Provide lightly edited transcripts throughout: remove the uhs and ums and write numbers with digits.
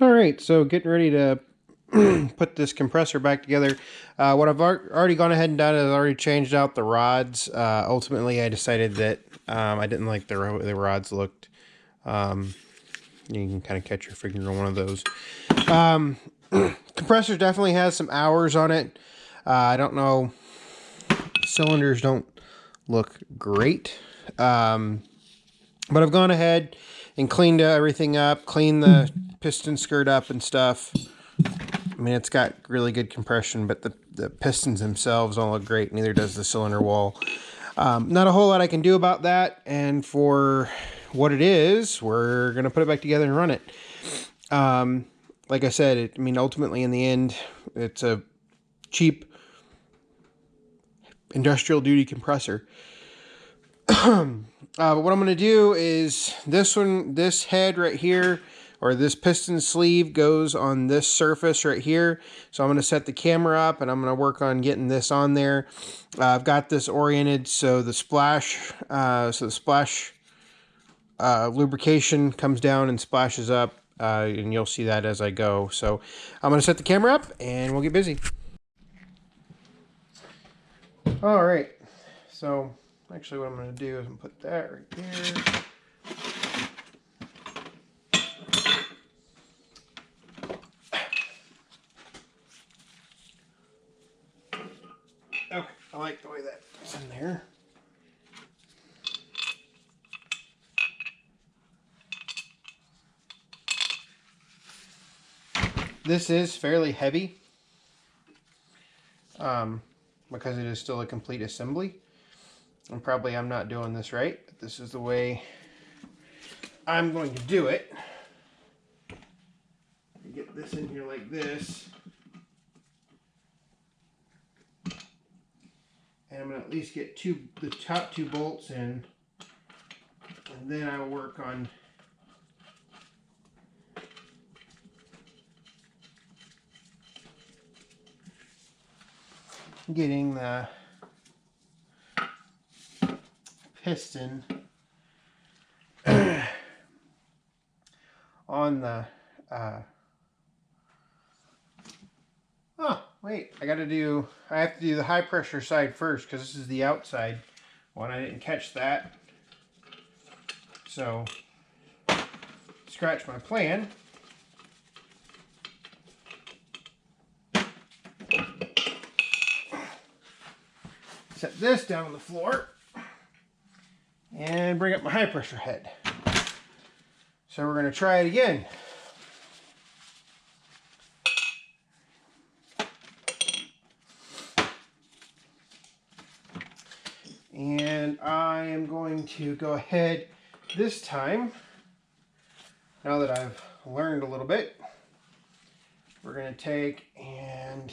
All right, so getting ready to put this compressor back together. What I've already gone ahead and done is already changed out the rods. Ultimately, I decided that I didn't like the rods looked. You can kind of catch your finger on one of those. Compressor definitely has some hours on it. I don't know. Cylinders don't look great. But I've gone ahead and cleaned everything up, cleaned the piston skirt up and stuff. I mean, it's got really good compression, but the pistons themselves don't look great. Neither does the cylinder wall. Not a whole lot I can do about that. And for what it is, we're going to put it back together and run it. Like I said, I mean, ultimately in the end, it's a cheap industrial duty compressor. But what I'm going to do is this head right here, or this piston sleeve goes on this surface right here. So I'm going to set the camera up and I'm going to work on getting this on there. I've got this oriented so the splash, lubrication comes down and splashes up, and you'll see that as I go. So I'm going to set the camera up and we'll get busy. All right, so actually what I'm going to do is I'm going to put that right there. Okay, I like the way that's in there. This is fairly heavy because it is still a complete assembly. And probably I'm not doing this right, but this is the way I'm going to do it. Get this in here like this. And I'm going to at least get the top two bolts in. And then I will work on getting the piston on the oh wait, I have to do the high pressure side first because this is the outside one. I didn't catch that, so scratch my plan. Set this down on the floor and bring up my high pressure head. So we're going to try it again. And I am going to go ahead this time, now that I've learned a little bit, we're going to take and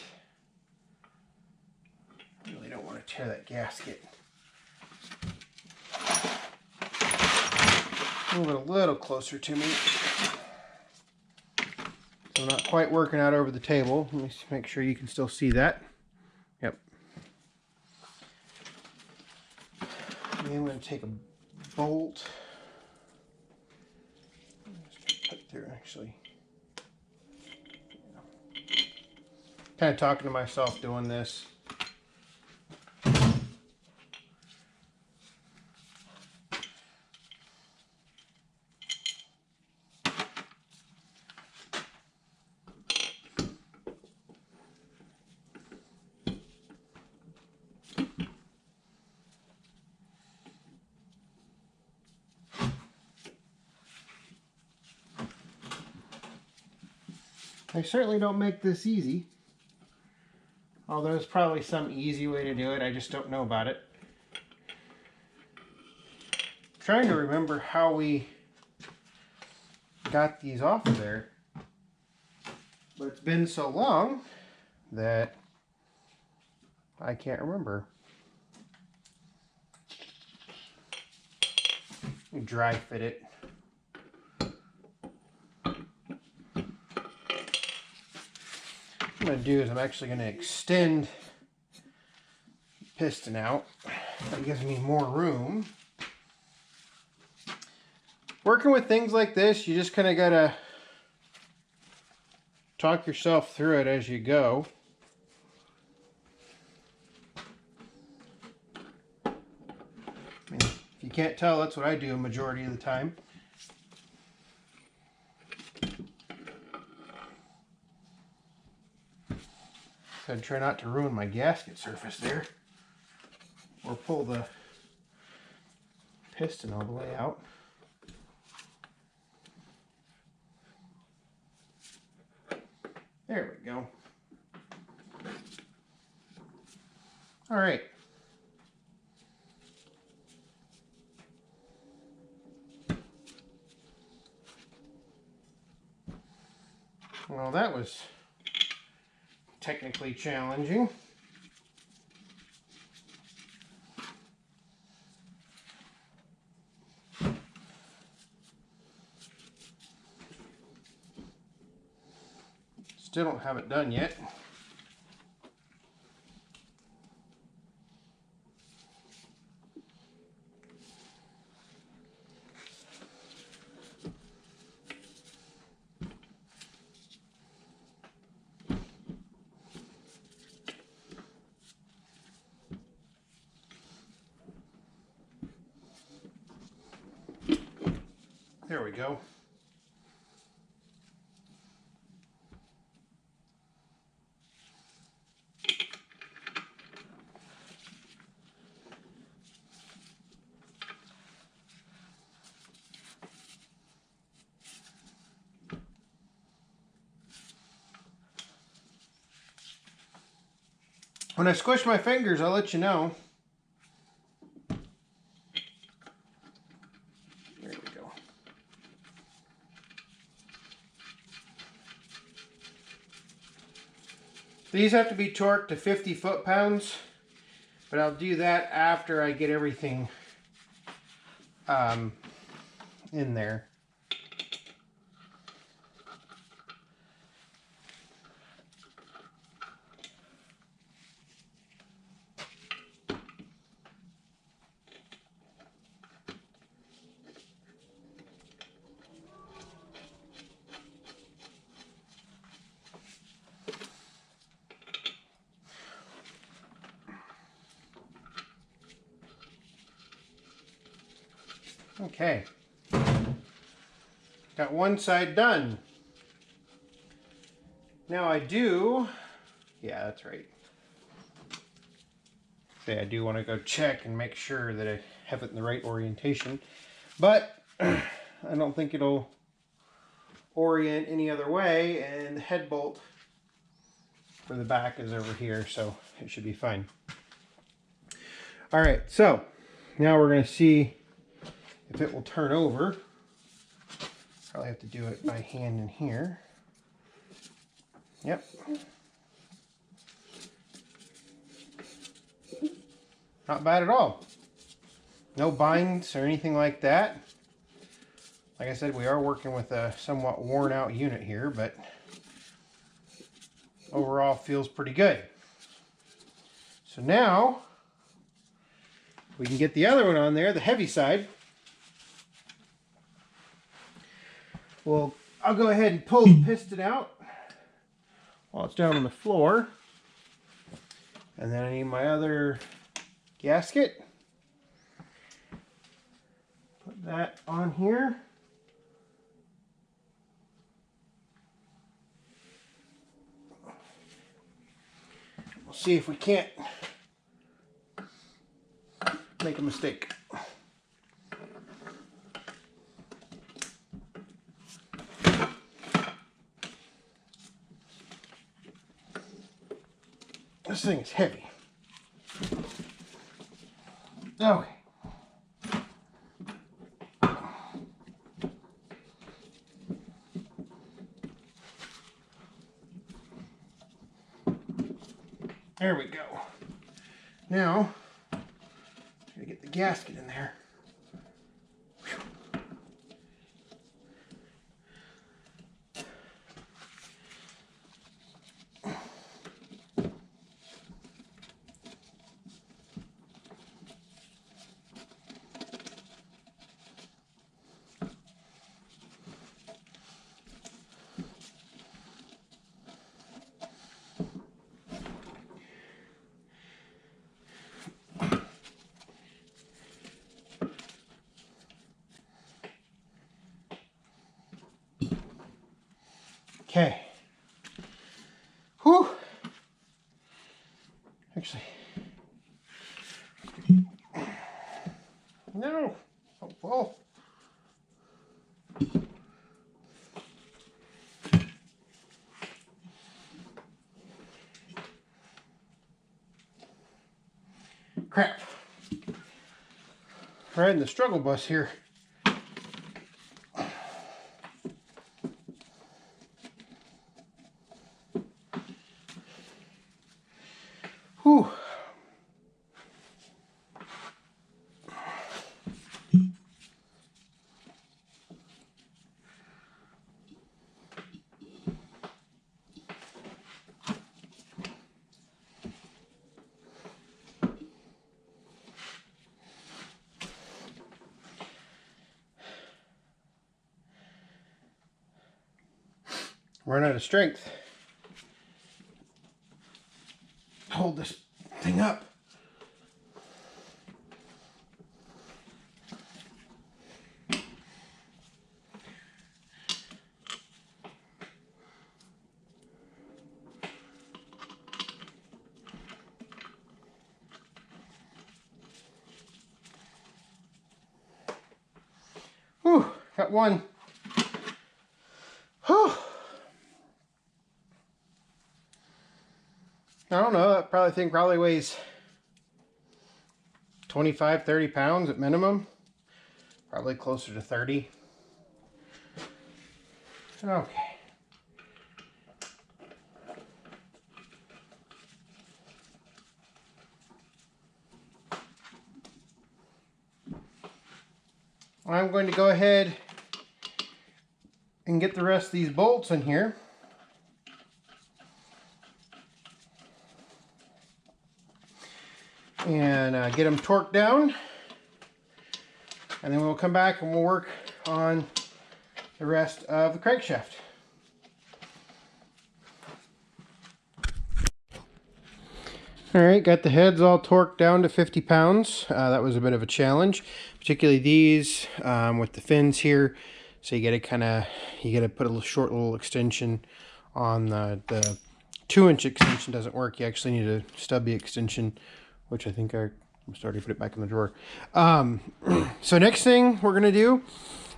I really don't want to tear that gasket. Move it a little closer to me. So I'm not quite working out over the table. Let me make sure you can still see that. Yep. And I'm going to take a bolt. Just put through actually. Kind of talking to myself doing this. I certainly don't make this easy. Although there's probably some easy way to do it, I just don't know about it. I'm trying to remember how we got these off of there. But it's been so long that I can't remember. Dry fit it. What I'm going to do is I'm actually going to extend the piston out. That gives me more room. Working with things like this, you just kind of got to talk yourself through it as you go. I mean, if you can't tell, that's what I do a majority of the time. So I'd try not to ruin my gasket surface there, or pull the piston all the way out. There we go. All right. Well, that was technically challenging. Still don't have it done yet. There we go. When I squish my fingers, I'll let you know. There we go. These have to be torqued to 50 foot-pounds, but I'll do that after I get everything in there. Okay, got one side done. Now I do, yeah, that's right. Say I do want to go check and make sure that I have it in the right orientation, but I don't think it'll orient any other way, and the head bolt for the back is over here, so it should be fine. All right, so now we're going to see if it will turn over. Probably have to do it by hand in here. Yep. Not bad at all. No binds or anything like that. Like I said, we are working with a somewhat worn out unit here, but overall feels pretty good. So now we can get the other one on there, the heavy side. Well, I'll go ahead and pull the piston out while it's down on the floor. And then I need my other gasket. Put that on here. We'll see if we can't make a mistake. This thing is heavy. Okay. There we go. Now, gotta get the gasket in there. Okay. Whew. Actually, no. Oh, well. Crap. Riding the struggle bus here. Whew. Run out of strength. Hold this thing up. Whew, got one. Whew. I don't know, that probably weighs 25, 30 pounds at minimum. Probably closer to 30. Okay. I'm going to go ahead and get the rest of these bolts in here. And get them torqued down. And then we'll come back and we'll work on the rest of the crankshaft. Alright, got the heads all torqued down to 50 pounds. That was a bit of a challenge, particularly these with the fins here. So you gotta put a short little extension on the 2-inch extension doesn't work. You actually need a stubby extension, which I think I'm starting to put it back in the drawer. So next thing we're gonna do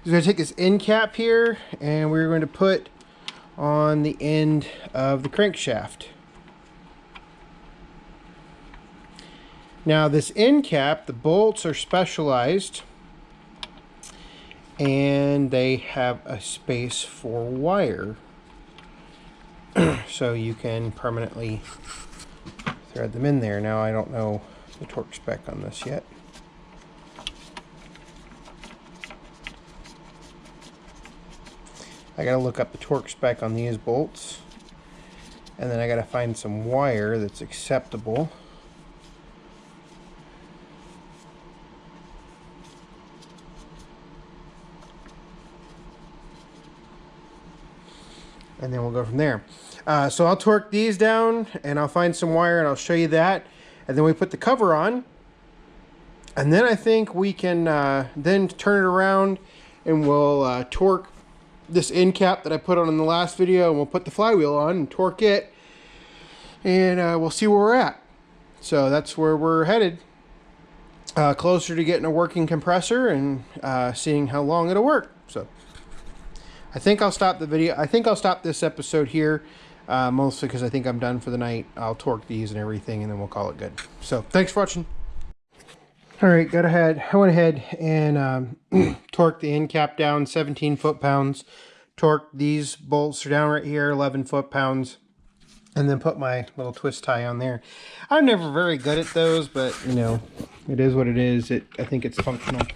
is we're gonna take this end cap here and we're going to put on the end of the crankshaft. Now this end cap, the bolts are specialized and they have a space for wire. So you can permanently thread them in there. Now I don't know the torque spec on this yet. I gotta look up the torque spec on these bolts, and then I gotta find some wire that's acceptable. And then we'll go from there. So I'll torque these down and I'll find some wire and I'll show you that. And then we put the cover on. And then I think we can then turn it around and we'll torque this end cap that I put on in the last video, and we'll put the flywheel on and torque it. And we'll see where we're at. So that's where we're headed. Closer to getting a working compressor and seeing how long it'll work. So I think I'll stop the video. I think I'll stop this episode here, mostly because I think I'm done for the night. I'll torque these and everything, and then we'll call it good. So thanks for watching. All right, I went ahead and torqued the end cap down 17 foot-pounds. Torqued these bolts are down right here, 11 foot-pounds. And then put my little twist tie on there. I'm never very good at those, but you know, it is what it is. I think it's functional.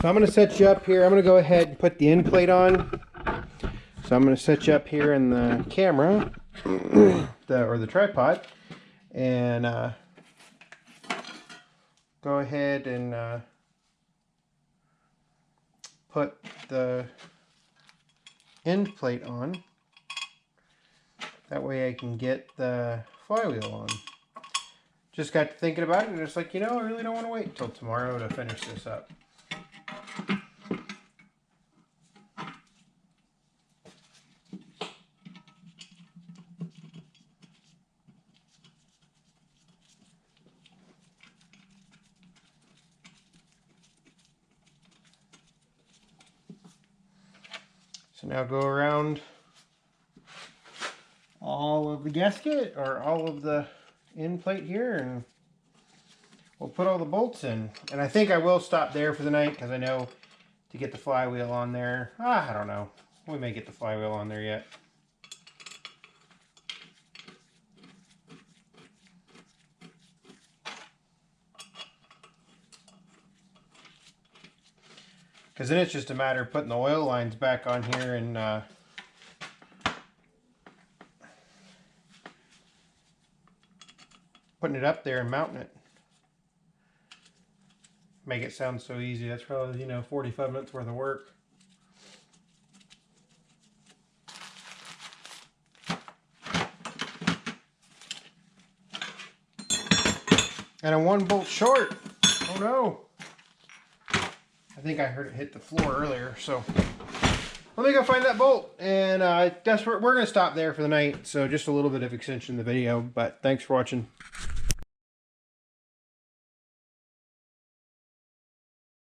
So I'm going to set you up here. I'm going to go ahead and put the end plate on. So I'm going to set you up here in the camera, or the tripod, and go ahead and put the end plate on. That way I can get the flywheel on. Just got to thinking about it and it's like, you know, I really don't want to wait until tomorrow to finish this up. So now go around all of the gasket, or all of the end plate here, and we'll put all the bolts in. And I think I will stop there for the night, because I know to get the flywheel on there, I don't know. We may get the flywheel on there yet. Because then it's just a matter of putting the oil lines back on here and putting it up there and mounting it. Make it sound so easy. That's probably, you know, 45 minutes worth of work. And I'm 1 bolt short. Oh no. I think I heard it hit the floor earlier, so let me go find that bolt. And we're going to stop there for the night. So just a little bit of extension of the video, but thanks for watching.